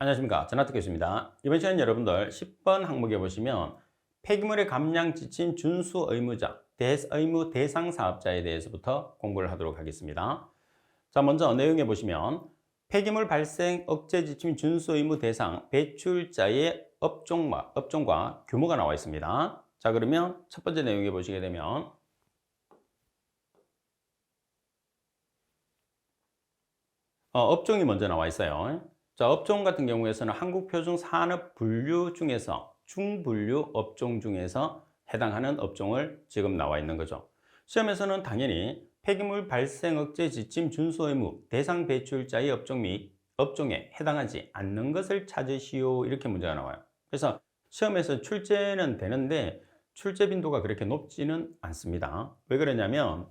안녕하십니까. 전학특 교수입니다. 이번 시간에 여러분들 10번 항목에 보시면 폐기물의 감량 지침 준수 의무자, 의무 대상 사업자에 대해서부터 공부를 하도록 하겠습니다. 자, 먼저 내용에 보시면 폐기물 발생 억제 지침 준수 의무 대상 배출자의 업종과 규모가 나와 있습니다. 자, 그러면 첫 번째 내용에 보시게 되면 업종이 먼저 나와 있어요. 자, 업종 같은 경우에서는 한국표준산업분류 중에서 중분류 업종 중에서 해당하는 업종을 지금 나와 있는 거죠. 시험에서는 당연히 폐기물 발생 억제 지침 준수 의무 대상 배출자의 업종 및 업종에 해당하지 않는 것을 찾으시오, 이렇게 문제가 나와요. 그래서 시험에서 출제는 되는데 출제 빈도가 그렇게 높지는 않습니다. 왜 그러냐면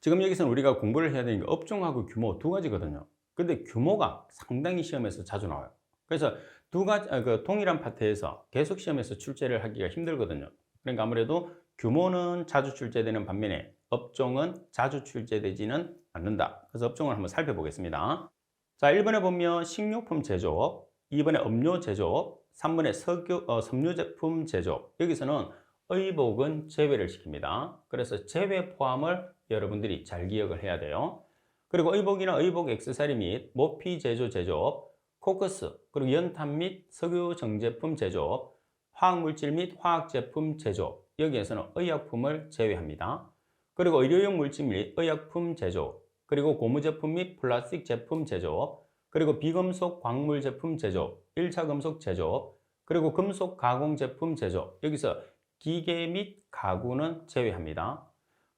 지금 여기서는 우리가 공부를 해야 되는 게 업종하고 규모 두 가지거든요. 근데 규모가 상당히 시험에서 자주 나와요. 그래서 두 가지, 동일한 파트에서 계속 시험에서 출제를 하기가 힘들거든요. 그러니까 아무래도 규모는 자주 출제되는 반면에 업종은 자주 출제되지는 않는다. 그래서 업종을 한번 살펴보겠습니다. 자, 1번에 보면 식료품 제조업, 2번에 음료 제조업, 3번에 섬유 제품 제조업. 여기서는 의복은 제외를 시킵니다. 그래서 제외 포함을 여러분들이 잘 기억을 해야 돼요. 그리고 의복이나 의복 액세서리 및 모피 제조 제조업, 코크스, 그리고 연탄 및 석유 정제품 제조업, 화학물질 및 화학제품 제조업, 여기에서는 의약품을 제외합니다. 그리고 의료용 물질 및 의약품 제조업, 그리고 고무 제품 및 플라스틱 제품 제조업, 그리고 비금속 광물 제품 제조업, 1차 금속 제조업, 그리고 금속 가공 제품 제조업, 여기서 기계 및 가구는 제외합니다.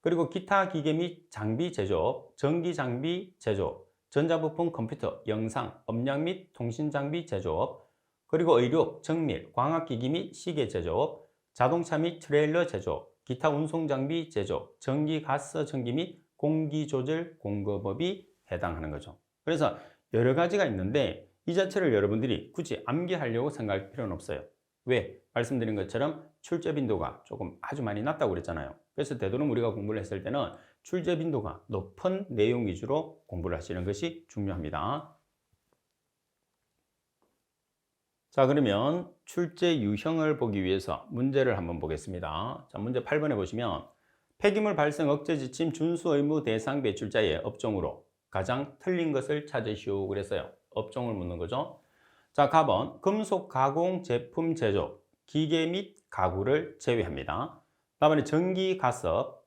그리고 기타 기계 및 장비 제조업, 전기 장비 제조업, 전자부품 컴퓨터, 영상, 음량 및 통신 장비 제조업, 그리고 의료, 정밀, 광학기기 및 시계 제조업, 자동차 및 트레일러 제조업, 기타 운송 장비 제조업, 전기, 가스, 전기 및 공기 조절 공급업이 해당하는 거죠. 그래서 여러 가지가 있는데 이 자체를 여러분들이 굳이 암기하려고 생각할 필요는 없어요. 왜? 말씀드린 것처럼 출제 빈도가 조금 아주 많이 낮다고 그랬잖아요. 그래서 되도록 우리가 공부를 했을 때는 출제 빈도가 높은 내용 위주로 공부를 하시는 것이 중요합니다. 자, 그러면 출제 유형을 보기 위해서 문제를 한번 보겠습니다. 자, 문제 8번에 보시면 폐기물 발생 억제 지침 준수 의무 대상 배출자의 업종으로 가장 틀린 것을 찾으시오 그랬어요. 업종을 묻는 거죠. 자, 가번 금속 가공 제품 제조, 기계 및 가구를 제외합니다. 답번에 전기 가습,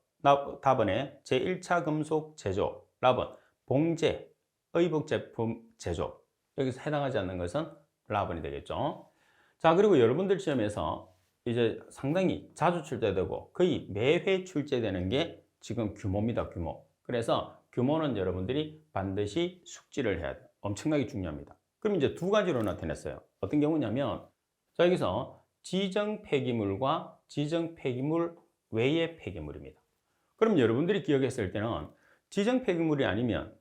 답번에 제1차 금속 제조, 라번 봉제, 의복 제품 제조. 여기서 해당하지 않는 것은 라번이 되겠죠. 자, 그리고 여러분들 시험에서 이제 상당히 자주 출제되고 거의 매회 출제되는 게 지금 규모입니다, 규모. 그래서 규모는 여러분들이 반드시 숙지를 해야 돼요. 엄청나게 중요합니다. 그럼 이제 두 가지로 나타냈어요. 어떤 경우냐면, 자, 여기서 지정 폐기물과 지정 폐기물 외의 폐기물입니다. 그럼 여러분들이 기억했을 때는 지정 폐기물이 아니면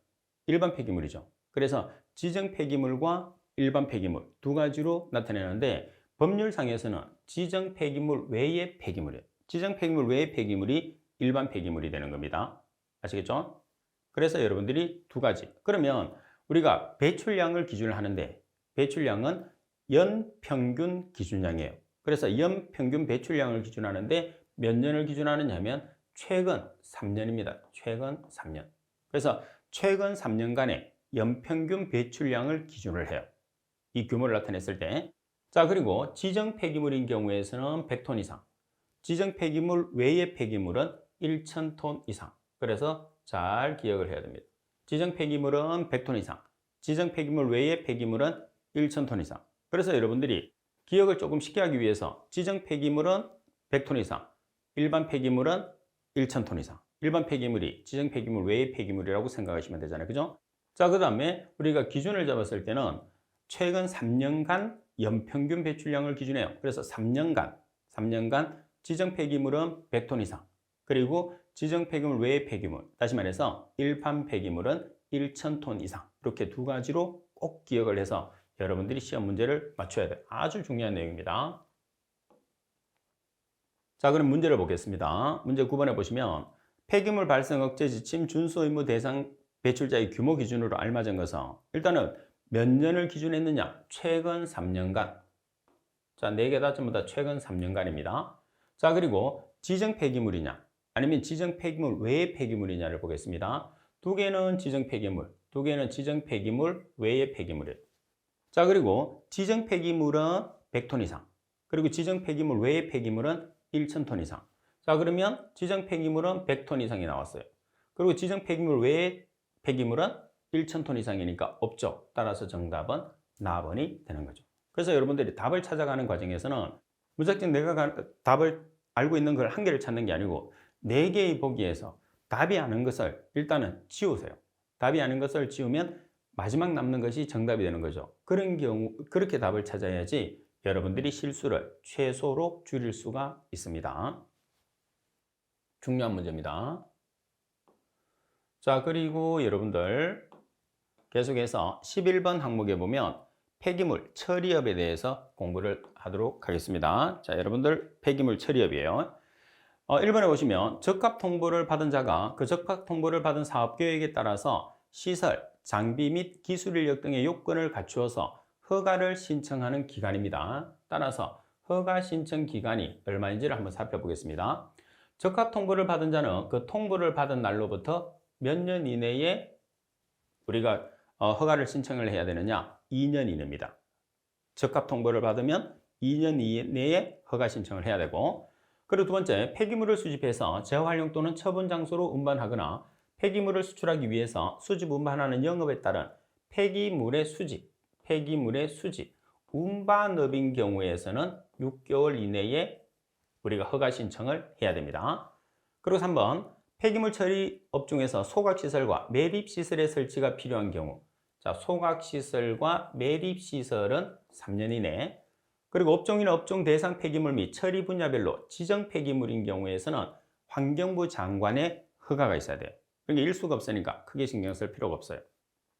일반 폐기물이죠. 그래서 지정 폐기물과 일반 폐기물 두 가지로 나타내는데 법률상에서는 지정 폐기물 외의 폐기물이에요. 지정 폐기물 외의 폐기물이 일반 폐기물이 되는 겁니다. 아시겠죠? 그래서 여러분들이 두 가지. 그러면 우리가 배출량을 기준을 하는데 배출량은 연평균 기준량이에요. 그래서 연평균 배출량을 기준하는데 몇 년을 기준하느냐면 최근 3년입니다. 최근 3년. 그래서 최근 3년간의 연평균 배출량을 기준을 해요. 이 규모를 나타냈을 때. 자, 그리고 지정 폐기물인 경우에서는 100톤 이상. 지정 폐기물 외의 폐기물은 1,000톤 이상. 그래서 잘 기억을 해야 됩니다. 지정 폐기물은 100톤 이상, 지정 폐기물 외의 폐기물은 1,000톤 이상. 그래서 여러분들이 기억을 조금 쉽게 하기 위해서 지정 폐기물은 100톤 이상, 일반 폐기물은 1,000톤 이상. 일반 폐기물이 지정 폐기물 외의 폐기물이라고 생각하시면 되잖아요. 그죠? 자, 그 다음에 우리가 기준을 잡았을 때는 최근 3년간 연평균 배출량을 기준해요. 그래서 3년간 지정 폐기물은 100톤 이상. 그리고 지정 폐기물 외의 폐기물, 다시 말해서 일반 폐기물은 1,000톤 이상. 이렇게 두 가지로 꼭 기억을 해서 여러분들이 시험 문제를 맞춰야 돼요. 아주 중요한 내용입니다. 자, 그럼 문제를 보겠습니다. 문제 9번에 보시면 폐기물 발생 억제 지침 준수 의무 대상 배출자의 규모 기준으로 알맞은 것은 일단은 몇 년을 기준했느냐? 최근 3년간. 자, 4개 다 전부 다 최근 3년간입니다. 자, 그리고 지정 폐기물이냐? 아니면 지정 폐기물 외의 폐기물이냐를 보겠습니다. 2개는 지정 폐기물, 2개는 지정 폐기물 외의 폐기물이에요. 자, 그리고 지정 폐기물은 100톤 이상, 그리고 지정 폐기물 외의 폐기물은 1000톤 이상. 자, 그러면 지정 폐기물은 100톤 이상이 나왔어요. 그리고 지정 폐기물 외의 폐기물은 1000톤 이상이니까 없죠. 따라서 정답은 나번이 되는 거죠. 그래서 여러분들이 답을 찾아가는 과정에서는 무작정 내가 답을 알고 있는 걸 한 개를 찾는 게 아니고 4개의 보기에서 답이 아닌 것을 일단은 지우세요. 답이 아닌 것을 지우면 마지막 남는 것이 정답이 되는 거죠. 그런 경우 그렇게 답을 찾아야지 여러분들이 실수를 최소로 줄일 수가 있습니다. 중요한 문제입니다. 자, 그리고 여러분들 계속해서 11번 항목에 보면 폐기물 처리업에 대해서 공부를 하도록 하겠습니다. 자, 여러분들 폐기물 처리업이에요. 1번에 보시면 적합 통보를 받은 자가 그 적합 통보를 받은 사업 계획에 따라서 시설, 장비 및 기술 인력 등의 요건을 갖추어서 허가를 신청하는 기간입니다. 따라서 허가 신청 기간이 얼마인지를 한번 살펴보겠습니다. 적합 통보를 받은 자는 그 통보를 받은 날로부터 몇 년 이내에 우리가 허가를 신청을 해야 되느냐? 2년 이내입니다. 적합 통보를 받으면 2년 이내에 허가 신청을 해야 되고, 그리고 2번째, 폐기물을 수집해서 재활용 또는 처분 장소로 운반하거나 폐기물을 수출하기 위해서 수집 운반하는 영업에 따른 폐기물의 수집, 운반업인 경우에서는 6개월 이내에 우리가 허가 신청을 해야 됩니다. 그리고 3번, 폐기물 처리 업중에서 소각시설과 매립시설의 설치가 필요한 경우, 자, 소각시설과 매립시설은 3년 이내, 그리고 업종이나 업종 대상 폐기물 및 처리 분야별로 지정 폐기물인 경우에서는 환경부 장관의 허가가 있어야 돼요. 그러니까 일수가 없으니까 크게 신경 쓸 필요가 없어요.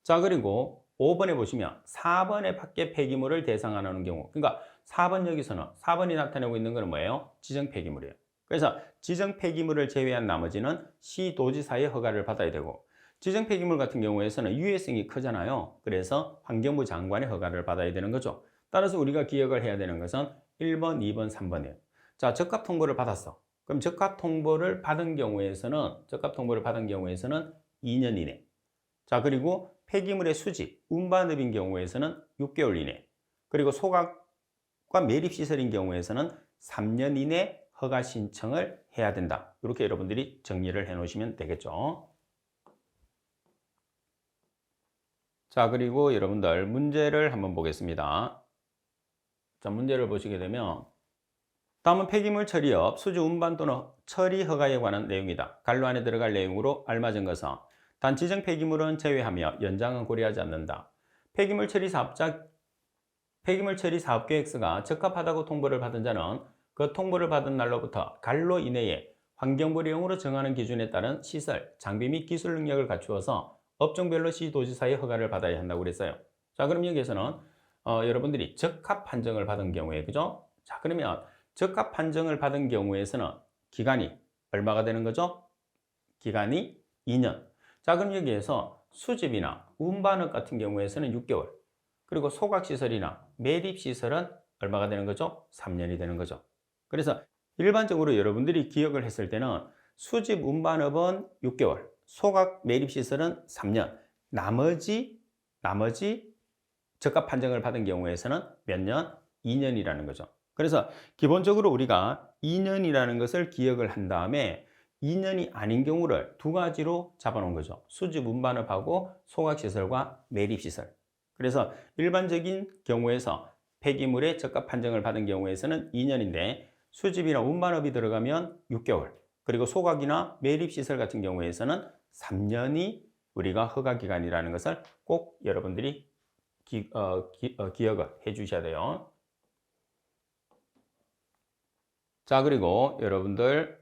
자, 그리고 5번에 보시면 4번에 밖에 폐기물을 대상하는 경우, 그러니까 4번 여기서는 4번이 나타내고 있는 것은 뭐예요? 지정 폐기물이에요. 그래서 지정 폐기물을 제외한 나머지는 시도지사의 허가를 받아야 되고, 지정 폐기물 같은 경우에서는 유해성이 크잖아요. 그래서 환경부 장관의 허가를 받아야 되는 거죠. 따라서 우리가 기억을 해야 되는 것은 1번, 2번, 3번이에요. 자, 적합 통보를 받았어. 그럼 적합 통보를 받은 경우에서는 2년 이내. 자, 그리고 폐기물의 수집, 운반업인 경우에서는 6개월 이내. 그리고 소각과 매립시설인 경우에서는 3년 이내 허가 신청을 해야 된다. 이렇게 여러분들이 정리를 해 놓으시면 되겠죠. 자, 그리고 여러분들 문제를 한번 보겠습니다. 자, 문제를 보시게 되면 다음은 폐기물 처리업, 수주 운반 또는 처리 허가에 관한 내용이다. 갈로 안에 들어갈 내용으로 알맞은 것은 단 지정 폐기물은 제외하며 연장은 고려하지 않는다. 폐기물 처리 사업 계획서가 적합하다고 통보를 받은 자는 그 통보를 받은 날로부터 갈로 이내에 환경부령으로 정하는 기준에 따른 시설, 장비 및 기술 능력을 갖추어서 업종별로 시도지사의 허가를 받아야 한다고 그랬어요. 자, 그럼 여기에서는 여러분들이 적합 판정을 받은 경우에, 그죠? 자, 그러면 적합 판정을 받은 경우에서는 기간이 얼마가 되는 거죠? 기간이 2년. 자, 그럼 여기에서 수집이나 운반업 같은 경우에서는 6개월. 그리고 소각시설이나 매립시설은 얼마가 되는 거죠? 3년이 되는 거죠. 그래서 일반적으로 여러분들이 기억을 했을 때는 수집 운반업은 6개월, 소각 매립시설은 3년, 나머지 적합 판정을 받은 경우에서는 몇 년? 2년이라는 거죠. 그래서 기본적으로 우리가 2년이라는 것을 기억을 한 다음에 2년이 아닌 경우를 2가지로 잡아놓은 거죠. 수집 운반업하고 소각시설과 매립시설. 그래서 일반적인 경우에서 폐기물의 적합 판정을 받은 경우에서는 2년인데 수집이나 운반업이 들어가면 6개월, 그리고 소각이나 매립시설 같은 경우에서는 3년이 우리가 허가기간이라는 것을 꼭 여러분들이 기억을 해 주셔야 돼요. 자, 그리고 여러분들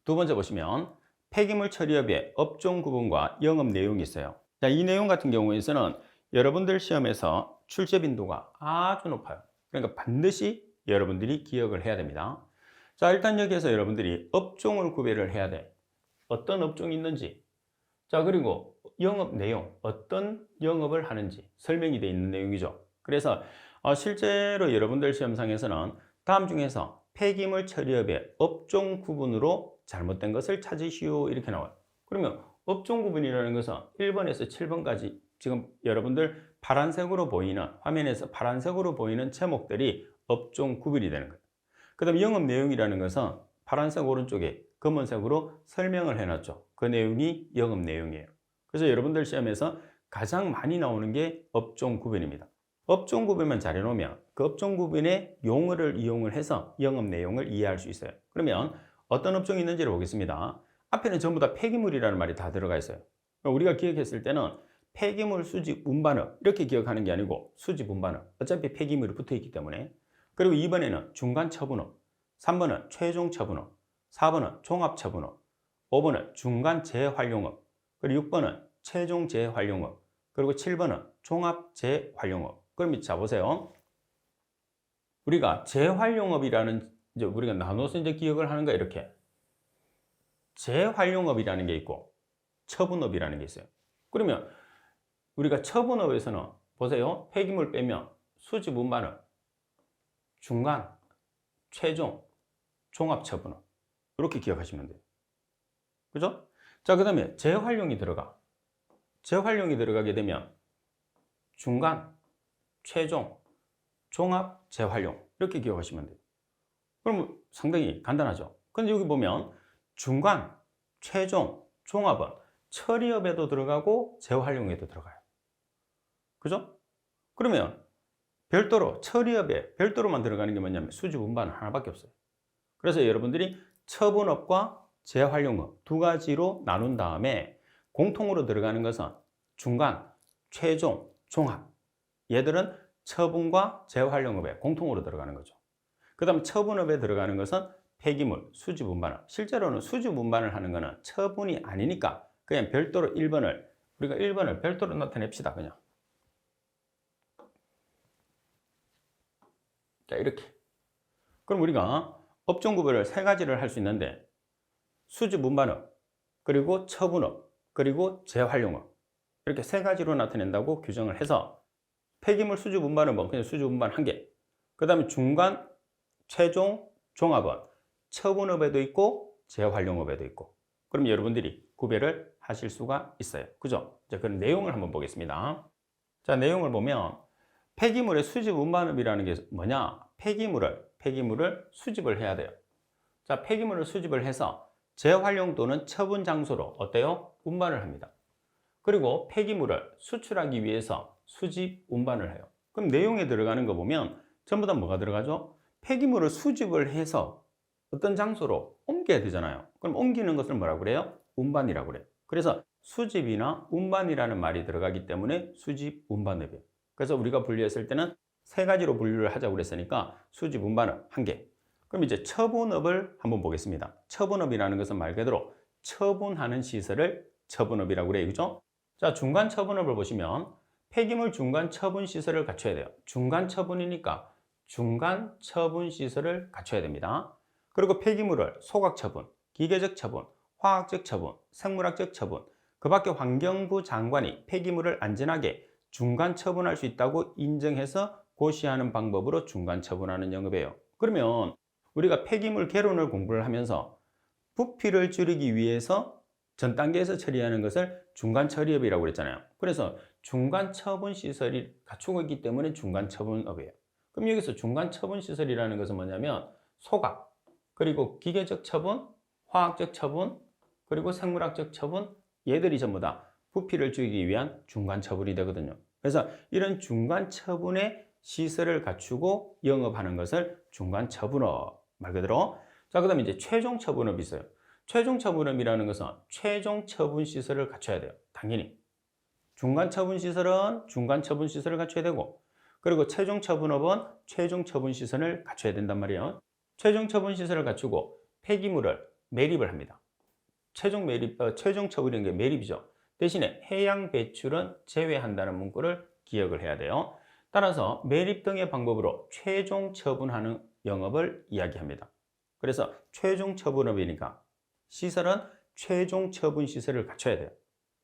2번째 보시면 폐기물 처리업의 업종 구분과 영업 내용이 있어요. 자, 이 내용 같은 경우에서는 여러분들 시험에서 출제 빈도가 아주 높아요. 그러니까 반드시 여러분들이 기억을 해야 됩니다. 자, 일단 여기에서 여러분들이 업종을 구별을 해야 돼. 어떤 업종이 있는지. 자, 그리고 영업 내용, 어떤 영업을 하는지 설명이 되어 있는 내용이죠. 그래서 실제로 여러분들 시험상에서는 다음 중에서 폐기물 처리업의 업종 구분으로 잘못된 것을 찾으시오 이렇게 나와요. 그러면 업종 구분이라는 것은 1번에서 7번까지 지금 여러분들 파란색으로 보이는 화면에서 파란색으로 보이는 제목들이 업종 구분이 되는 거예요. 그 다음에 영업 내용이라는 것은 파란색 오른쪽에 검은색으로 설명을 해놨죠. 그 내용이 영업 내용이에요. 그래서 여러분들 시험에서 가장 많이 나오는 게 업종 구분입니다. 업종 구분만 잘 해놓으면 그 업종 구분의 용어를 이용을 해서 영업 내용을 이해할 수 있어요. 그러면 어떤 업종이 있는지를 보겠습니다. 앞에는 전부 다 폐기물이라는 말이 다 들어가 있어요. 우리가 기억했을 때는 폐기물 수집 운반업 이렇게 기억하는 게 아니고 수집 운반업 어차피 폐기물이 붙어 있기 때문에. 그리고 2번에는 중간 처분업, 3번은 최종 처분업, 4번은 종합 처분업, 5번은 중간 재활용업, 그리고 6번은 최종 재활용업, 그리고 7번은 종합 재활용업. 그럼 자 보세요. 우리가 재활용업이라는 이제 우리가 나눠서 이제 기억을 하는 거 이렇게 재활용업이라는 게 있고 처분업이라는 게 있어요. 그러면 우리가 처분업에서는 보세요. 폐기물 빼면 수집 운반업, 중간, 최종, 종합 처분업 이렇게 기억하시면 돼요. 그죠? 자, 그 다음에 재활용이 들어가. 재활용이 들어가게 되면 중간, 최종, 종합, 재활용 이렇게 기억하시면 돼요. 그럼 상당히 간단하죠. 근데 여기 보면 중간, 최종, 종합은 처리업에도 들어가고 재활용에도 들어가요. 그죠? 그러면 별도로 처리업에 별도로만 들어가는 게 뭐냐면 수집 운반은 하나밖에 없어요. 그래서 여러분들이 처분업과 재활용업 두 가지로 나눈 다음에 공통으로 들어가는 것은 중간, 최종, 종합. 얘들은 처분과 재활용업에 공통으로 들어가는 거죠. 그 다음 처분업에 들어가는 것은 폐기물, 수집 운반업. 실제로는 수집 운반을 하는 것은 처분이 아니니까 그냥 별도로 1번을 우리가 1번을 별도로 나타냅시다. 그냥. 자, 이렇게. 그럼 우리가 업종 구별을 세 가지를 할 수 있는데 수집 운반업, 그리고 처분업, 그리고 재활용업 이렇게 세 가지로 나타낸다고 규정을 해서 폐기물 수집 운반업은 그냥 수집 운반 한 개, 그 다음에 중간, 최종, 종합은 처분업에도 있고 재활용업에도 있고. 그럼 여러분들이 구별을 하실 수가 있어요. 그죠? 자, 그럼 내용을 한번 보겠습니다. 자, 내용을 보면 폐기물의 수집 운반업이라는 게 뭐냐? 폐기물을 수집을 해야 돼요. 자, 폐기물을 수집을 해서 재활용 또는 처분 장소로 어때요? 운반을 합니다. 그리고 폐기물을 수출하기 위해서 수집 운반을 해요. 그럼 내용에 들어가는 거 보면 전부 다 뭐가 들어가죠? 폐기물을 수집을 해서 어떤 장소로 옮겨야 되잖아요. 그럼 옮기는 것을 뭐라고 그래요? 운반이라고 그래요. 그래서 수집이나 운반이라는 말이 들어가기 때문에 수집 운반업이에요. 그래서 우리가 분류했을 때는 세 가지로 분류를 하자고 그랬으니까 수집 운반업 한 개. 그럼 이제 처분업을 한번 보겠습니다. 처분업이라는 것은 말 그대로 처분하는 시설을 처분업이라고 그래요. 그죠? 자, 중간 처분업을 보시면 폐기물 중간 처분 시설을 갖춰야 돼요. 중간 처분이니까 중간 처분 시설을 갖춰야 됩니다. 그리고 폐기물을 소각 처분, 기계적 처분, 화학적 처분, 생물학적 처분, 그 밖에 환경부 장관이 폐기물을 안전하게 중간 처분할 수 있다고 인정해서 고시하는 방법으로 중간 처분하는 영업이에요. 그러면 우리가 폐기물 개론을 공부를 하면서 부피를 줄이기 위해서 전 단계에서 처리하는 것을 중간 처리업이라고 그랬잖아요. 그래서 중간 처분 시설이 갖추고 있기 때문에 중간 처분업이에요. 그럼 여기서 중간 처분 시설이라는 것은 뭐냐면 소각, 그리고 기계적 처분, 화학적 처분, 그리고 생물학적 처분, 얘들이 전부 다 부피를 줄이기 위한 중간 처분이 되거든요. 그래서 이런 중간 처분의 시설을 갖추고 영업하는 것을 중간 처분업 말 그대로. 자, 그 다음에 이제 최종 처분업이 있어요. 최종 처분업이라는 것은 최종 처분 시설을 갖춰야 돼요. 당연히. 중간 처분 시설은 중간 처분 시설을 갖춰야 되고, 그리고 최종 처분업은 최종 처분 시설을 갖춰야 된단 말이에요. 최종 처분 시설을 갖추고 폐기물을 매립을 합니다. 최종 처분이라는 게 매립이죠. 대신에 해양 배출은 제외한다는 문구를 기억을 해야 돼요. 따라서 매립 등의 방법으로 최종 처분하는 영업을 이야기합니다. 그래서 최종 처분업이니까 시설은 최종 처분 시설을 갖춰야 돼요.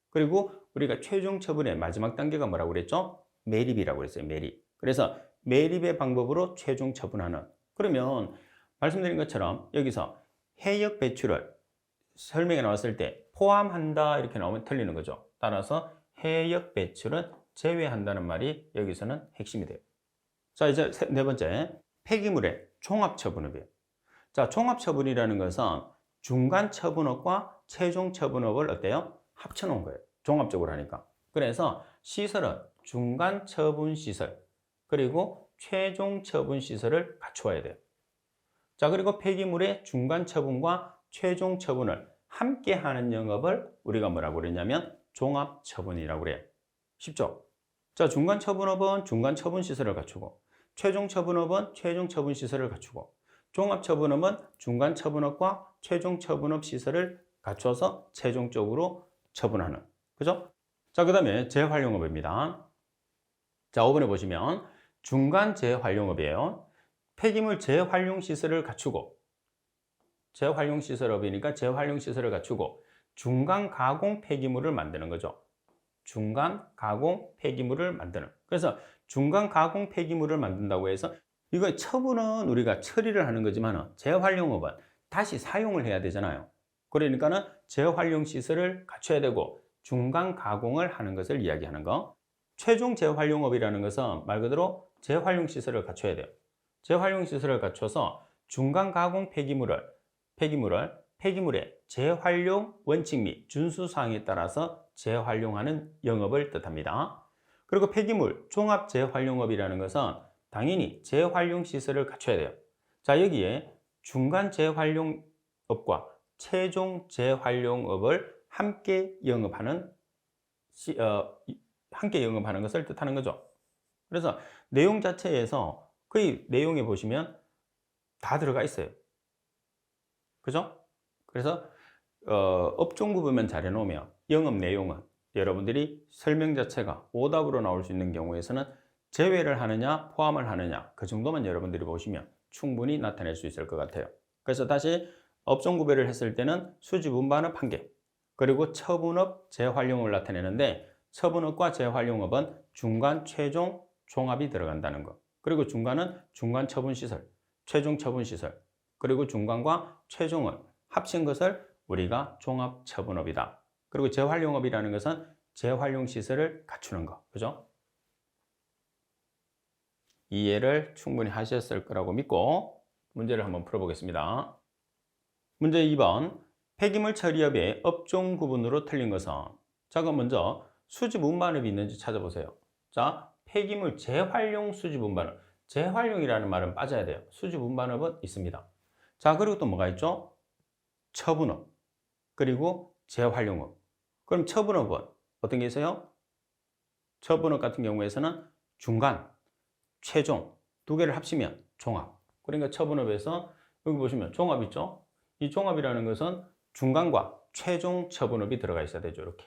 그리고 우리가 최종 처분의 마지막 단계가 뭐라고 그랬죠? 매립이라고 그랬어요. 매립. 그래서 매립의 방법으로 최종 처분하는. 그러면 말씀드린 것처럼 여기서 해역 배출을 설명에 나왔을 때 포함한다 이렇게 나오면 틀리는 거죠. 따라서 해역 배출은 제외한다는 말이 여기서는 핵심이 돼요. 자, 이제 네 번째, 폐기물의 종합 처분업이에요. 자, 종합 처분이라는 것은 중간 처분업과 최종 처분업을 어때요? 합쳐 놓은 거예요. 종합적으로 하니까. 그래서 시설은 중간 처분 시설, 그리고 최종 처분 시설을 갖추어야 돼요. 자, 그리고 폐기물의 중간 처분과 최종 처분을 함께 하는 영업을 우리가 뭐라고 그랬냐면 종합 처분이라고 그래요. 쉽죠? 자, 중간 처분업은 중간 처분 시설을 갖추고, 최종 처분업은 최종 처분 시설을 갖추고, 종합 처분업은 중간 처분업과 최종 처분업 시설을 갖춰서 최종적으로 처분하는. 그죠? 자, 그 다음에 재활용업입니다. 자, 5번에 보시면 중간 재활용업이에요. 폐기물 재활용 시설을 갖추고, 재활용 시설업이니까 재활용 시설을 갖추고 중간 가공 폐기물을 만드는 거죠. 중간 가공 폐기물을 만드는. 그래서 중간 가공 폐기물을 만든다고 해서 이거 처분은 우리가 처리를 하는 거지만 재활용업은 다시 사용을 해야 되잖아요. 그러니까는 재활용 시설을 갖춰야 되고 중간 가공을 하는 것을 이야기하는 거. 최종 재활용업이라는 것은 말 그대로 재활용 시설을 갖춰야 돼요. 재활용 시설을 갖춰서 중간 가공 폐기물의 재활용 원칙 및 준수 사항에 따라서 재활용하는 영업을 뜻합니다. 그리고 폐기물 종합 재활용업이라는 것은 당연히 재활용 시설을 갖춰야 돼요. 자, 여기에 중간 재활용업과 최종 재활용업을 함께 영업하는 것을 뜻하는 거죠. 그래서 내용 자체에서 거의 내용에 보시면 다 들어가 있어요. 그죠? 그래서 업종 구분만 잘 해놓으면 영업 내용은 여러분들이 설명 자체가 오답으로 나올 수 있는 경우에서는 제외를 하느냐 포함을 하느냐 그 정도만 여러분들이 보시면 충분히 나타낼 수 있을 것 같아요. 그래서 다시 업종 구별을 했을 때는 수집 운반업 한 개, 그리고 처분업 재활용업을 나타내는데 처분업과 재활용업은 중간 최종 종합이 들어간다는 것. 그리고 중간은 중간 처분 시설, 최종 처분 시설, 그리고 중간과 최종을 합친 것을 우리가 종합 처분업이다. 그리고 재활용업이라는 것은 재활용 시설을 갖추는 것. 그죠? 이해를 충분히 하셨을 거라고 믿고 문제를 한번 풀어보겠습니다. 문제 2번. 폐기물 처리업의 업종 구분으로 틀린 것은? 자, 그럼 먼저 수집 운반업이 있는지 찾아보세요. 자, 폐기물 재활용 수집 운반업. 재활용이라는 말은 빠져야 돼요. 수집 운반업은 있습니다. 자, 그리고 또 뭐가 있죠? 처분업, 그리고 재활용업. 그럼 처분업은 어떤 게 있어요? 처분업 같은 경우에서는 중간, 최종 두 개를 합치면 종합. 그러니까 처분업에서 여기 보시면 종합 있죠? 이 종합이라는 것은 중간과 최종 처분업이 들어가 있어야 되죠. 이렇게.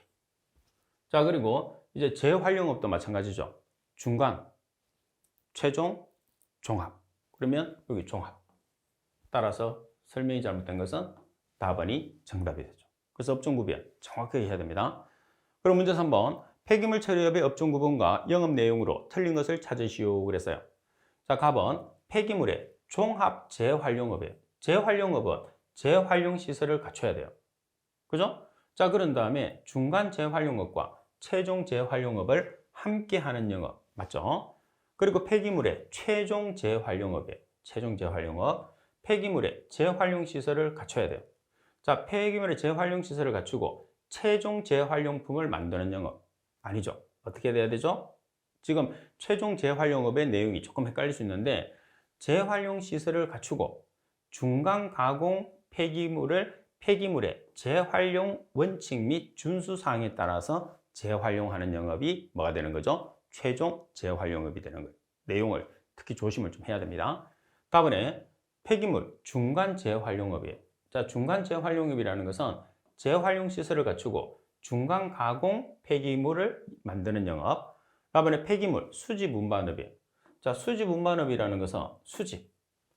자, 그리고 이제 재활용업도 마찬가지죠. 중간, 최종, 종합. 그러면 여기 종합. 따라서 설명이 잘못된 것은 답안이 정답이 되죠. 그래서 업종 구별 정확하게 해야 됩니다. 그럼 문제 3번. 폐기물 처리업의 업종 구분과 영업 내용으로 틀린 것을 찾으시오 그랬어요. 자, 답은 폐기물의 종합 재활용업이에요. 재활용업은 재활용 시설을 갖춰야 돼요. 그죠? 자, 그런 다음에 중간 재활용업과 최종 재활용업을 함께 하는 영업 맞죠? 그리고 폐기물의 최종 재활용업이에요. 최종 재활용업. 폐기물의 재활용 시설을 갖춰야 돼요. 자, 폐기물의 재활용 시설을 갖추고 최종 재활용품을 만드는 영업 아니죠. 어떻게 돼야 되죠? 지금 최종 재활용업의 내용이 조금 헷갈릴 수 있는데 재활용 시설을 갖추고 중간 가공 폐기물의 재활용 원칙 및 준수 사항에 따라서 재활용하는 영업이 뭐가 되는 거죠? 최종 재활용업이 되는 거예요. 내용을 특히 조심을 좀 해야 됩니다. 다음에 폐기물 중간 재활용업이에요. 자, 중간 재활용업이라는 것은 재활용 시설을 갖추고 중간 가공 폐기물을 만드는 영업. 다음에 폐기물 수집 운반업이에요. 자, 수집 운반업이라는 것은 수집,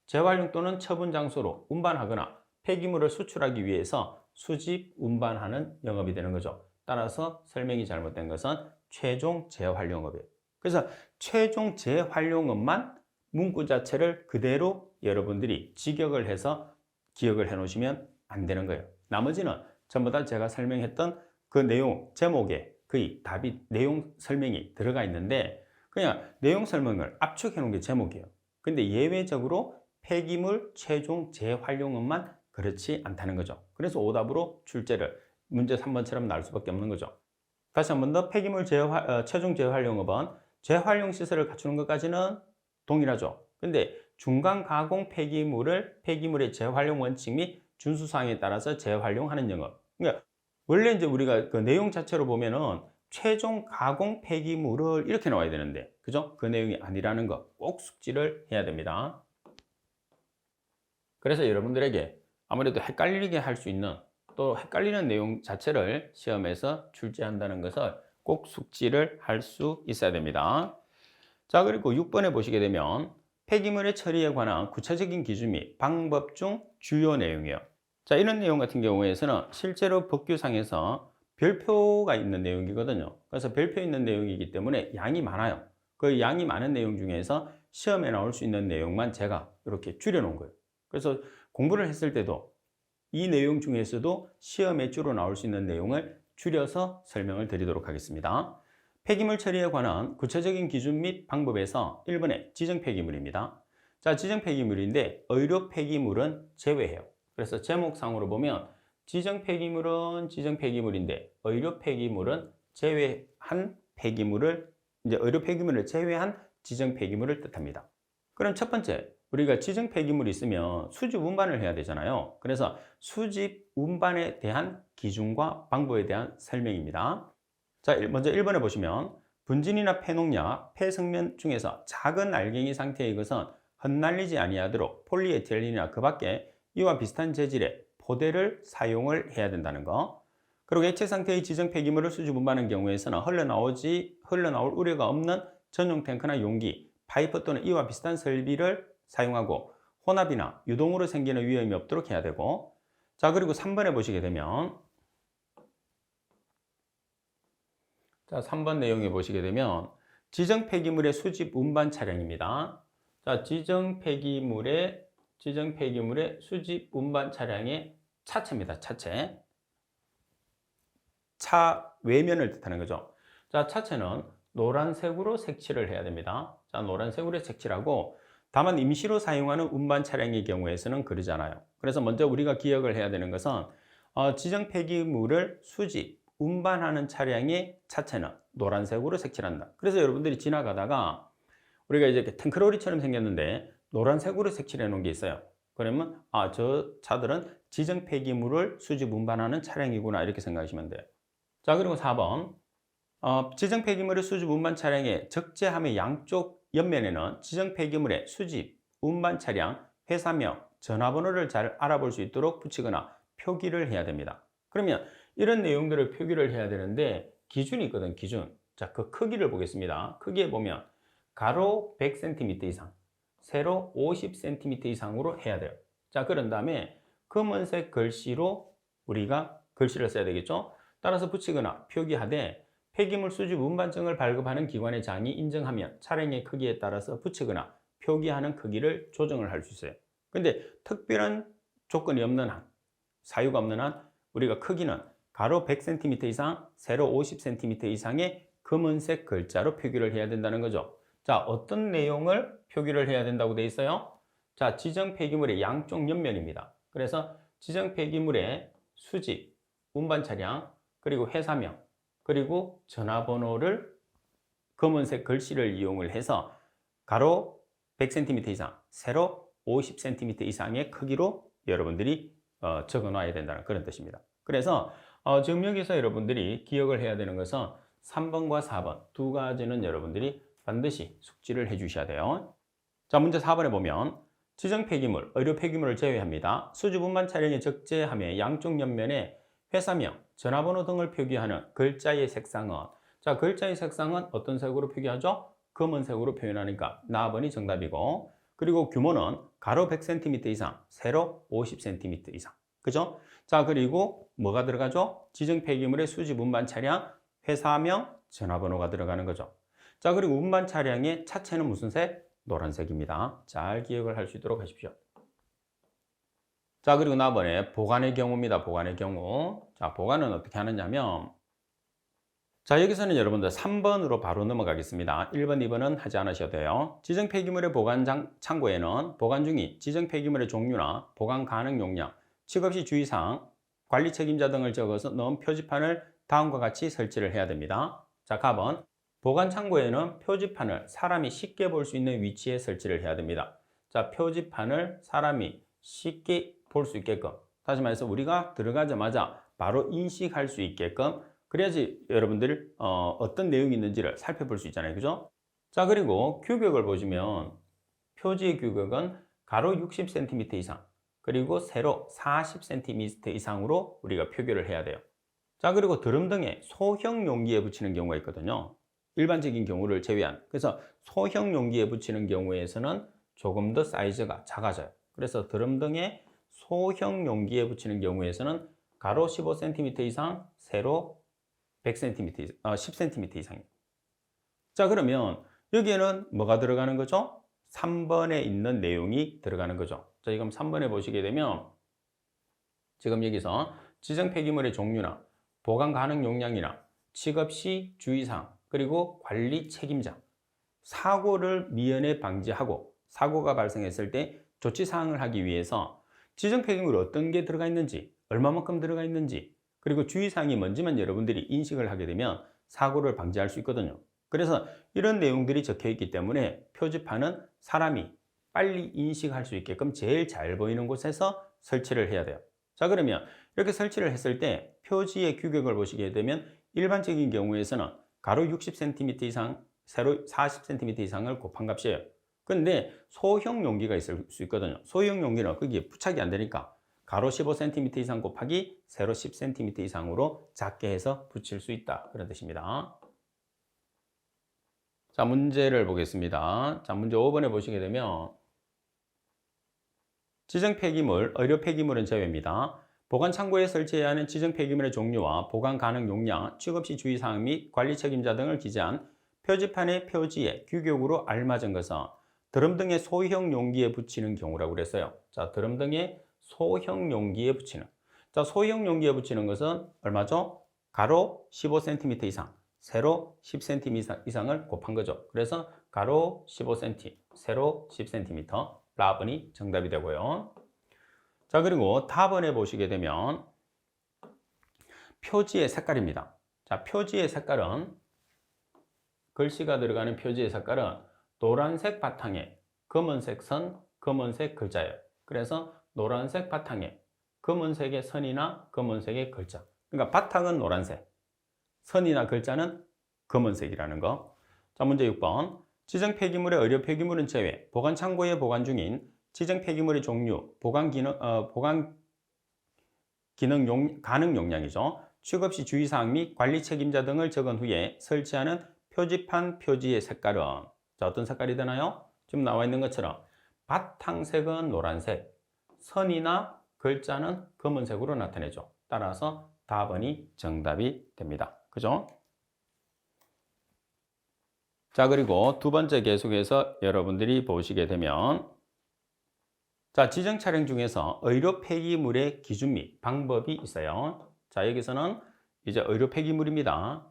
재활용 또는 처분 장소로 운반하거나 폐기물을 수출하기 위해서 수집 운반하는 영업이 되는 거죠. 따라서 설명이 잘못된 것은 최종 재활용업이에요. 그래서 최종 재활용업만 문구 자체를 그대로 여러분들이 직역을 해서 기억을 해 놓으시면 안 되는 거예요. 나머지는 전부 다 제가 설명했던 그 내용 제목에 거의 답이 내용 설명이 들어가 있는데 그냥 내용 설명을 압축해 놓은 게 제목이에요. 근데 예외적으로 폐기물 최종 재활용업만 그렇지 않다는 거죠. 그래서 오답으로 출제를 문제 3번처럼 나올 수밖에 없는 거죠. 다시 한 번 더 폐기물 최종 재활용업은 재활용 시설을 갖추는 것까지는 동일하죠. 근데 중간 가공 폐기물의 재활용 원칙 및 준수사항에 따라서 재활용하는 영업. 그러니까 원래 이제 우리가 그 내용 자체로 보면은 최종 가공 폐기물을 이렇게 나와야 되는데, 그죠? 그 내용이 아니라는 거 꼭 숙지를 해야 됩니다. 그래서 여러분들에게 아무래도 헷갈리게 할 수 있는 또 헷갈리는 내용 자체를 시험에서 출제한다는 것을 꼭 숙지를 할 수 있어야 됩니다. 자, 그리고 6번에 보시게 되면 폐기물의 처리에 관한 구체적인 기준 및 방법 중 주요 내용이에요. 자, 이런 내용 같은 경우에서는 실제로 법규상에서 별표가 있는 내용이거든요. 그래서 별표 있는 내용이기 때문에 양이 많아요. 그 양이 많은 내용 중에서 시험에 나올 수 있는 내용만 제가 이렇게 줄여놓은 거예요. 그래서 공부를 했을 때도 이 내용 중에서도 시험에 주로 나올 수 있는 내용을 줄여서 설명을 드리도록 하겠습니다. 폐기물 처리에 관한 구체적인 기준 및 방법에서 1번에 지정 폐기물입니다. 자, 지정 폐기물인데 의료 폐기물은 제외해요. 그래서 제목상으로 보면 지정 폐기물은 지정 폐기물인데 의료 폐기물은 제외한 폐기물을 이제 의료 폐기물을 제외한 지정 폐기물을 뜻합니다. 그럼 첫 번째, 우리가 지정 폐기물이 있으면 수집 운반을 해야 되잖아요. 그래서 수집 운반에 대한 기준과 방법에 대한 설명입니다. 자, 먼저 1번에 보시면 분진이나 폐농약, 폐성면 중에서 작은 알갱이 상태의 것은 흩날리지 아니하도록 폴리에틸렌이나 그 밖에 이와 비슷한 재질의 포대를 사용을 해야 된다는 거. 그리고 액체 상태의 지정 폐기물을 수집 운반하는 경우에서는 흘러나올 우려가 없는 전용 탱크나 용기, 파이프 또는 이와 비슷한 설비를 사용하고 혼합이나 유동으로 생기는 위험이 없도록 해야 되고, 자, 그리고 3번에 보시게 되면 자, 3번 내용에 보시게 되면 지정 폐기물의 수집 운반 차량입니다. 자, 지정 폐기물의 수집 운반 차량의 차체입니다. 차체. 차 외면을 뜻하는 거죠. 자, 차체는 노란색으로 색칠을 해야 됩니다. 자, 노란색으로 색칠하고 다만 임시로 사용하는 운반 차량의 경우에서는 그러잖아요. 그래서 먼저 우리가 기억을 해야 되는 것은 지정 폐기물을 수집, 운반하는 차량의 차체는 노란색으로 색칠한다. 그래서 여러분들이 지나가다가 우리가 이제 탱크로리처럼 생겼는데 노란색으로 색칠해 놓은 게 있어요. 그러면 저 차들은 지정 폐기물을 수집, 운반하는 차량이구나 이렇게 생각하시면 돼요. 자, 그리고 4번 지정 폐기물의 수집, 운반 차량의 적재함의 양쪽 옆면에는 지정 폐기물의 수집, 운반 차량, 회사명, 전화번호를 잘 알아볼 수 있도록 붙이거나 표기를 해야 됩니다. 그러면 이런 내용들을 표기를 해야 되는데 기준이 있거든, 기준. 자, 그 크기를 보겠습니다. 크기에 보면 가로 100cm 이상, 세로 50cm 이상으로 해야 돼요. 자, 그런 다음에 검은색 글씨로 우리가 글씨를 써야 되겠죠? 따라서 붙이거나 표기하되 폐기물 수집 운반증을 발급하는 기관의 장이 인정하면 차량의 크기에 따라서 붙이거나 표기하는 크기를 조정을 할 수 있어요. 근데 특별한 조건이 없는 한, 사유가 없는 한 우리가 크기는 가로 100cm 이상, 세로 50cm 이상의 검은색 글자로 표기를 해야 된다는 거죠. 자, 어떤 내용을 표기를 해야 된다고 되어 있어요? 자, 지정 폐기물의 양쪽 옆면입니다. 그래서 지정 폐기물의 수집, 운반 차량, 그리고 회사명, 그리고 전화번호를 검은색 글씨를 이용을 해서 가로 100cm 이상, 세로 50cm 이상의 크기로 여러분들이 적어 놔야 된다는 그런 뜻입니다. 그래서 지금 여기서 여러분들이 기억을 해야 되는 것은 3번과 4번 두 가지는 여러분들이 반드시 숙지를 해 주셔야 돼요. 자, 문제 4번에 보면 지정 폐기물, 의료 폐기물을 제외합니다. 수집 운반 차량의 적재함의 양쪽 옆면에 회사명, 전화번호 등을 표기하는 글자의 색상은, 자, 글자의 색상은 어떤 색으로 표기하죠? 검은색으로 표현하니까 나번이 정답이고, 그리고 규모는 가로 100cm 이상, 세로 50cm 이상. 그죠? 자, 그리고 뭐가 들어가죠? 지정 폐기물의 수집 운반 차량, 회사명, 전화번호가 들어가는 거죠. 자, 그리고 운반 차량의 차체는 무슨 색? 노란색입니다. 잘 기억을 할 수 있도록 하십시오. 자, 그리고 나번에 보관의 경우입니다. 보관의 경우. 자, 보관은 어떻게 하느냐면, 자, 여기서는 여러분들 3번으로 바로 넘어가겠습니다. 1번, 2번은 하지 않으셔도 돼요. 지정 폐기물의 보관 창고에는 보관 중인 지정 폐기물의 종류나 보관 가능 용량, 취급 시 주의사항, 관리 책임자 등을 적어서 넣은 표지판을 다음과 같이 설치를 해야 됩니다. 자, 가번. 보관 창고에는 표지판을 사람이 쉽게 볼 수 있는 위치에 설치를 해야 됩니다. 자, 표지판을 사람이 쉽게 볼 수 있게끔, 다시 말해서 우리가 들어가자마자 바로 인식할 수 있게끔, 그래야지 여러분들 어떤 내용이 있는지를 살펴볼 수 있잖아요. 그죠? 자, 그리고 규격을 보시면 표지의 규격은 가로 60cm 이상, 그리고 세로 40cm 이상으로 우리가 표기를 해야 돼요. 자, 그리고 드럼 등의 소형 용기에 붙이는 경우가 있거든요. 일반적인 경우를 제외한. 그래서 소형 용기에 붙이는 경우에서는 조금 더 사이즈가 작아져요. 그래서 드럼 등의 소형 용기에 붙이는 경우에서는 가로 15cm 이상, 세로 100cm, 10cm 이상이에요. 자, 그러면 여기에는 뭐가 들어가는 거죠? 3번에 있는 내용이 들어가는 거죠. 자, 이건 3번에 보시게 되면 지금 여기서 지정 폐기물의 종류나 보관 가능 용량이나 취급 시 주의사항, 그리고 관리 책임자, 사고를 미연에 방지하고 사고가 발생했을 때 조치사항을 하기 위해서 지정 폐기물이 어떤 게 들어가 있는지, 얼마만큼 들어가 있는지, 그리고 주의사항이 뭔지만 여러분들이 인식을 하게 되면 사고를 방지할 수 있거든요. 그래서 이런 내용들이 적혀 있기 때문에 표지판은 사람이 빨리 인식할 수 있게끔 제일 잘 보이는 곳에서 설치를 해야 돼요. 자, 그러면 이렇게 설치를 했을 때 표지의 규격을 보시게 되면 일반적인 경우에서는 가로 60cm 이상, 세로 40cm 이상을 곱한 값이에요. 근데 소형 용기가 있을 수 있거든요. 소형 용기는 거기에 부착이 안 되니까 가로 15cm 이상 곱하기 세로 10cm 이상으로 작게 해서 붙일 수 있다. 그런 뜻입니다. 자, 문제를 보겠습니다. 자, 문제 5번에 보시게 되면 지정 폐기물, 의료 폐기물은 제외입니다. 보관 창고에 설치해야 하는 지정 폐기물의 종류와 보관 가능 용량, 취급 시 주의사항 및 관리 책임자 등을 기재한 표지판의 표지에 규격으로 알맞은 것은 드럼 등의 소형 용기에 붙이는 경우라고 그랬어요. 자, 드럼 등의 소형 용기에 붙이는. 자, 소형 용기에 붙이는 것은 얼마죠? 가로 15cm 이상, 세로 10cm 이상을 곱한 거죠. 그래서 가로 15cm, 세로 10cm, 라번이 정답이 되고요. 자, 그리고 답번에 보시게 되면 표지의 색깔입니다. 자, 표지의 색깔은, 글씨가 들어가는 표지의 색깔은 노란색 바탕에 검은색 선, 검은색 글자예요. 그래서 노란색 바탕에 검은색의 선이나 검은색의 글자. 그러니까 바탕은 노란색, 선이나 글자는 검은색이라는 거. 자, 문제 6번. 지정 폐기물의 의료 폐기물은 제외, 보관 창고에 보관 중인 지정 폐기물의 종류, 보관 기능 가능 용량이죠. 취급 시 주의사항 및 관리 책임자 등을 적은 후에 설치하는 표지판 표지의 색깔은, 자, 어떤 색깔이 되나요? 지금 나와 있는 것처럼 바탕색은 노란색, 선이나 글자는 검은색으로 나타내죠. 따라서 답번이 정답이 됩니다. 그죠? 자, 그리고 두 번째 계속해서 여러분들이 보시게 되면, 자, 지정 차량 중에서 의료 폐기물의 기준 및 방법이 있어요. 자, 여기서는 이제 의료 폐기물입니다.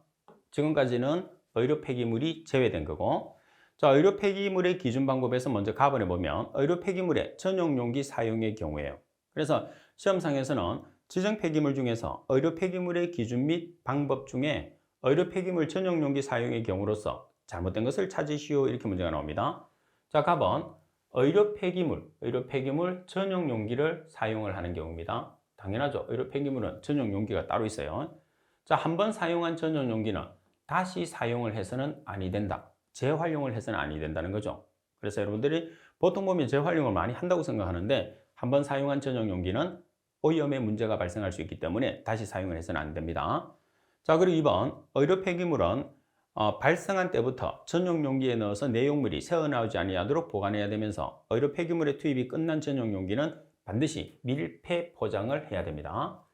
지금까지는 의료 폐기물이 제외된 거고, 자, 의료 폐기물의 기준 방법에서 먼저 가번해 보면 의료 폐기물의 전용 용기 사용의 경우에요. 그래서 시험상에서는 지정 폐기물 중에서 의료 폐기물의 기준 및 방법 중에 의료 폐기물 전용 용기 사용의 경우로서 잘못된 것을 찾으시오, 이렇게 문제가 나옵니다. 자, 가번 의료 폐기물 전용 용기를 사용을 하는 경우입니다. 당연하죠. 의료 폐기물은 전용 용기가 따로 있어요. 자, 한번 사용한 전용 용기는 다시 사용을 해서는 아니 된다. 재활용을 해서는 아니 된다는 거죠. 그래서 여러분들이 보통 보면 재활용을 많이 한다고 생각하는데, 한번 사용한 전용 용기는 오염의 문제가 발생할 수 있기 때문에 다시 사용을 해서는 안 됩니다. 자, 그리고 2번 의료 폐기물은 발생한 때부터 전용 용기에 넣어서 내용물이 새어나오지 아니하도록 보관해야 되면서 의료 폐기물의 투입이 끝난 전용 용기는 반드시 밀폐 포장을 해야 됩니다.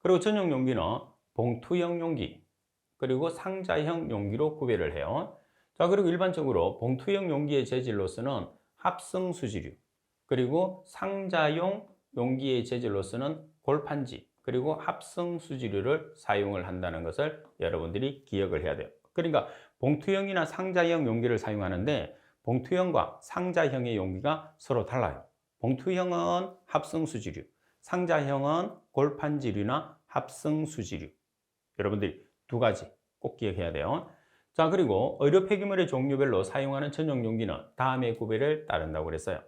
그리고 전용 용기는 봉투형 용기, 그리고 상자형 용기로 구별을 해요. 자, 그리고 일반적으로 봉투형 용기의 재질로서는 합성 수지류, 그리고 상자용 용기의 재질로서는 골판지, 그리고 합성 수지류를 사용을 한다는 것을 여러분들이 기억을 해야 돼요. 그러니까 봉투형이나 상자형 용기를 사용하는데 봉투형과 상자형의 용기가 서로 달라요. 봉투형은 합성 수지류, 상자형은 골판지류나 합성 수지류. 여러분들이 두 가지 꼭 기억해야 돼요. 자, 그리고 의료 폐기물의 종류별로 사용하는 전용 용기는 다음의 구별을 따른다고 그랬어요.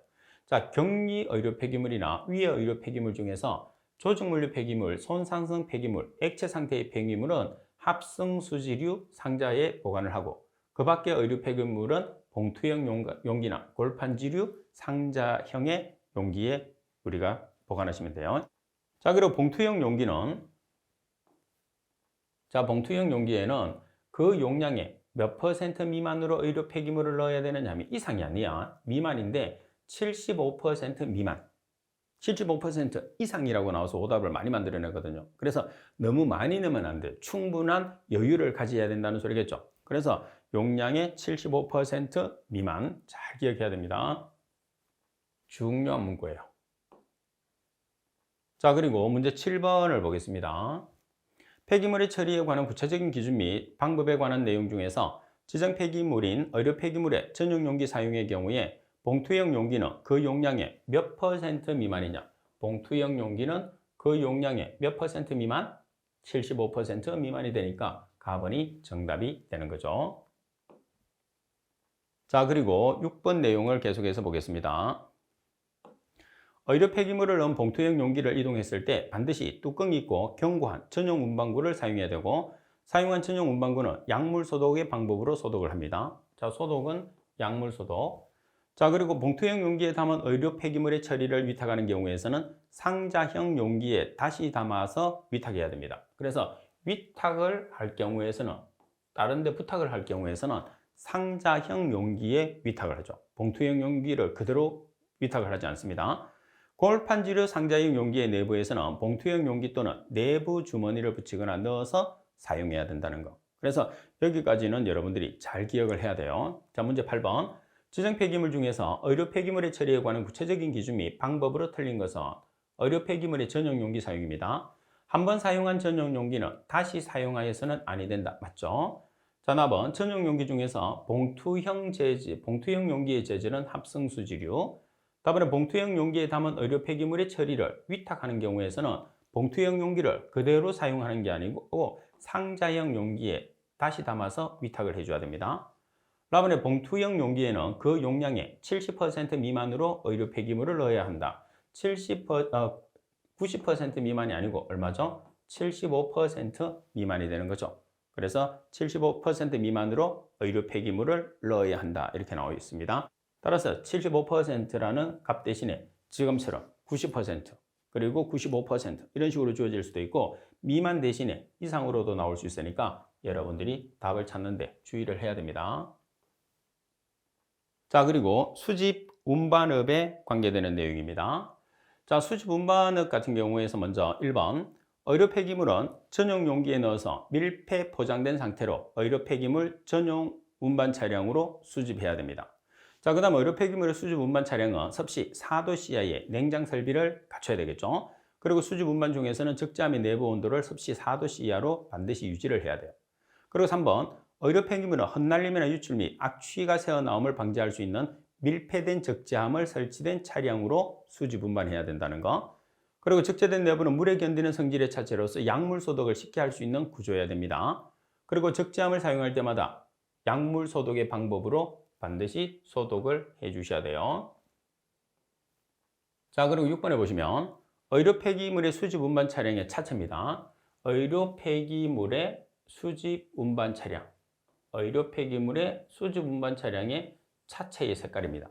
자, 격리 의료 폐기물이나 위해 의료 폐기물 중에서 조직물류 폐기물, 손상성 폐기물, 액체 상태의 폐기물은 합성 수지류 상자에 보관을 하고, 그 밖의 의료 폐기물은 봉투형 용기나 골판지류 상자형의 용기에 우리가 보관하시면 돼요. 자, 그리고 봉투형 용기는, 자, 봉투형 용기에는 그 용량의 몇 퍼센트 미만으로 의료 폐기물을 넣어야 되느냐 하면 이상이 아니야. 미만인데 75% 미만. 75% 이상이라고 나와서 오답을 많이 만들어내거든요. 그래서 너무 많이 넣으면 안 돼요. 충분한 여유를 가져야 된다는 소리겠죠. 그래서 용량의 75% 미만 잘 기억해야 됩니다. 중요한 문구예요. 자, 그리고 문제 7번을 보겠습니다. 폐기물의 처리에 관한 구체적인 기준 및 방법에 관한 내용 중에서 지정 폐기물인 의료 폐기물의 전용 용기 사용의 경우에 봉투형 용기는 그 용량의 몇 퍼센트 미만이냐? 봉투형 용기는 그 용량의 몇 퍼센트 미만? 75% 미만이 되니까 가번이 정답이 되는 거죠. 자, 그리고 6번 내용을 계속해서 보겠습니다. 의료 폐기물을 넣은 봉투형 용기를 이동했을 때 반드시 뚜껑이 있고 견고한 전용 문방구를 사용해야 되고, 사용한 전용 문방구는 약물 소독의 방법으로 소독을 합니다. 자, 소독은 약물 소독. 자, 그리고 봉투형 용기에 담은 의료 폐기물의 처리를 위탁하는 경우에서는 상자형 용기에 다시 담아서 위탁해야 됩니다. 그래서 위탁을 할 경우에서는, 다른 데 부탁을 할 경우에서는 상자형 용기에 위탁을 하죠. 봉투형 용기를 그대로 위탁을 하지 않습니다. 골판지류 상자형 용기의 내부에서는 봉투형 용기 또는 내부 주머니를 붙이거나 넣어서 사용해야 된다는 거. 그래서 여기까지는 여러분들이 잘 기억을 해야 돼요. 자, 문제 8번. 지정 폐기물 중에서 의료 폐기물의 처리에 관한 구체적인 기준 및 방법으로 틀린 것은 의료 폐기물의 전용 용기 사용입니다. 한 번 사용한 전용 용기는 다시 사용하여서는 아니 된다. 맞죠? 자, 4번. 전용 용기 중에서 봉투형 재질, 봉투형 용기의 재질은 합성 수지류. 다음에 봉투형 용기에 담은 의료 폐기물의 처리를 위탁하는 경우에서는 봉투형 용기를 그대로 사용하는 게 아니고 상자형 용기에 다시 담아서 위탁을 해줘야 됩니다. 다음에 봉투형 용기에는 그 용량의 70% 미만으로 의료 폐기물을 넣어야 한다. 90% 미만이 아니고 얼마죠? 75% 미만이 되는 거죠. 그래서 75% 미만으로 의료 폐기물을 넣어야 한다. 이렇게 나와 있습니다. 따라서 75%라는 값 대신에 지금처럼 90% 그리고 95% 이런 식으로 주어질 수도 있고, 미만 대신에 이상으로도 나올 수 있으니까 여러분들이 답을 찾는데 주의를 해야 됩니다. 자, 그리고 수집 운반업에 관계되는 내용입니다. 자, 수집 운반업 같은 경우에서 먼저 1번. 의료 폐기물은 전용 용기에 넣어서 밀폐 포장된 상태로 의료 폐기물 전용 운반 차량으로 수집해야 됩니다. 자, 그 다음 의료 폐기물의 수집 운반 차량은 섭씨 4도 이하의 냉장 설비를 갖춰야 되겠죠. 그리고 수집 운반 중에서는 적재함의 내부 온도를 섭씨 4도 이하로 반드시 유지를 해야 돼요. 그리고 3번. 의료 폐기물은 흩날림이나 유출 및 악취가 새어나옴을 방지할 수 있는 밀폐된 적재함을 설치된 차량으로 수집 운반해야 된다는 거. 그리고 적재된 내부는 물에 견디는 성질의 차체로서 약물 소독을 쉽게 할 수 있는 구조여야 됩니다. 그리고 적재함을 사용할 때마다 약물 소독의 방법으로 반드시 소독을 해 주셔야 돼요. 자, 그리고 6번에 보시면 의료 폐기물의 수집 운반 차량의 차체입니다. 의료 폐기물의 수집 운반 차량. 의료 폐기물의 수집 운반 차량의 차체의 색깔입니다.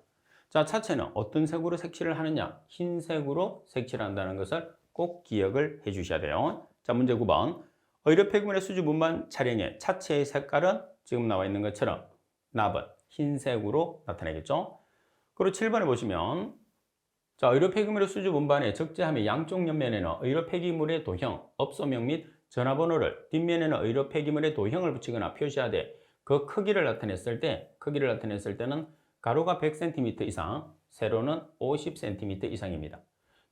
자, 차체는 어떤 색으로 색칠을 하느냐? 흰색으로 색칠을 한다는 것을 꼭 기억을 해 주셔야 돼요. 자, 문제 9번. 의료 폐기물의 수집 운반 차량의 차체의 색깔은 지금 나와 있는 것처럼 납은 흰색으로 나타나겠죠. 그리고 7번에 보시면 자, 의료 폐기물의 수주 분반에 적재함의 양쪽 옆면에는 의료 폐기물의 도형, 업소명 및 전화번호를, 뒷면에는 의료 폐기물의 도형을 붙이거나 표시하되 그 크기를 나타냈을 때는 가로가 100cm 이상, 세로는 50cm 이상입니다.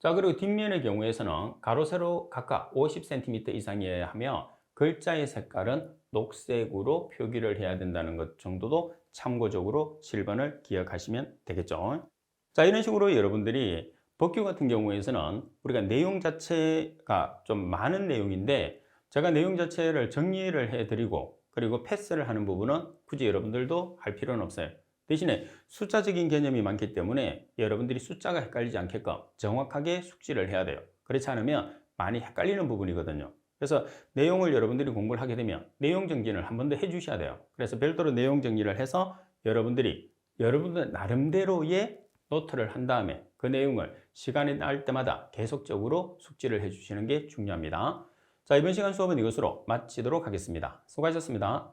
자, 그리고 뒷면의 경우에서는 가로, 세로 각각 50cm 이상이어야 하며 글자의 색깔은 녹색으로 표기를 해야 된다는 것 정도도 참고적으로 7번을 기억하시면 되겠죠. 자, 이런 식으로 여러분들이 법규 같은 경우에서는 우리가 내용 자체가 좀 많은 내용인데 제가 내용 자체를 정리를 해드리고 그리고 패스를 하는 부분은 굳이 여러분들도 할 필요는 없어요. 대신에 숫자적인 개념이 많기 때문에 여러분들이 숫자가 헷갈리지 않게끔 정확하게 숙지를 해야 돼요. 그렇지 않으면 많이 헷갈리는 부분이거든요. 그래서 내용을 여러분들이 공부를 하게 되면 내용 정리를 한 번 더 해주셔야 돼요. 그래서 별도로 내용 정리를 해서 여러분들 나름대로의 노트를 한 다음에 그 내용을 시간이 날 때마다 계속적으로 숙지를 해주시는 게 중요합니다. 자, 이번 시간 수업은 이것으로 마치도록 하겠습니다. 수고하셨습니다.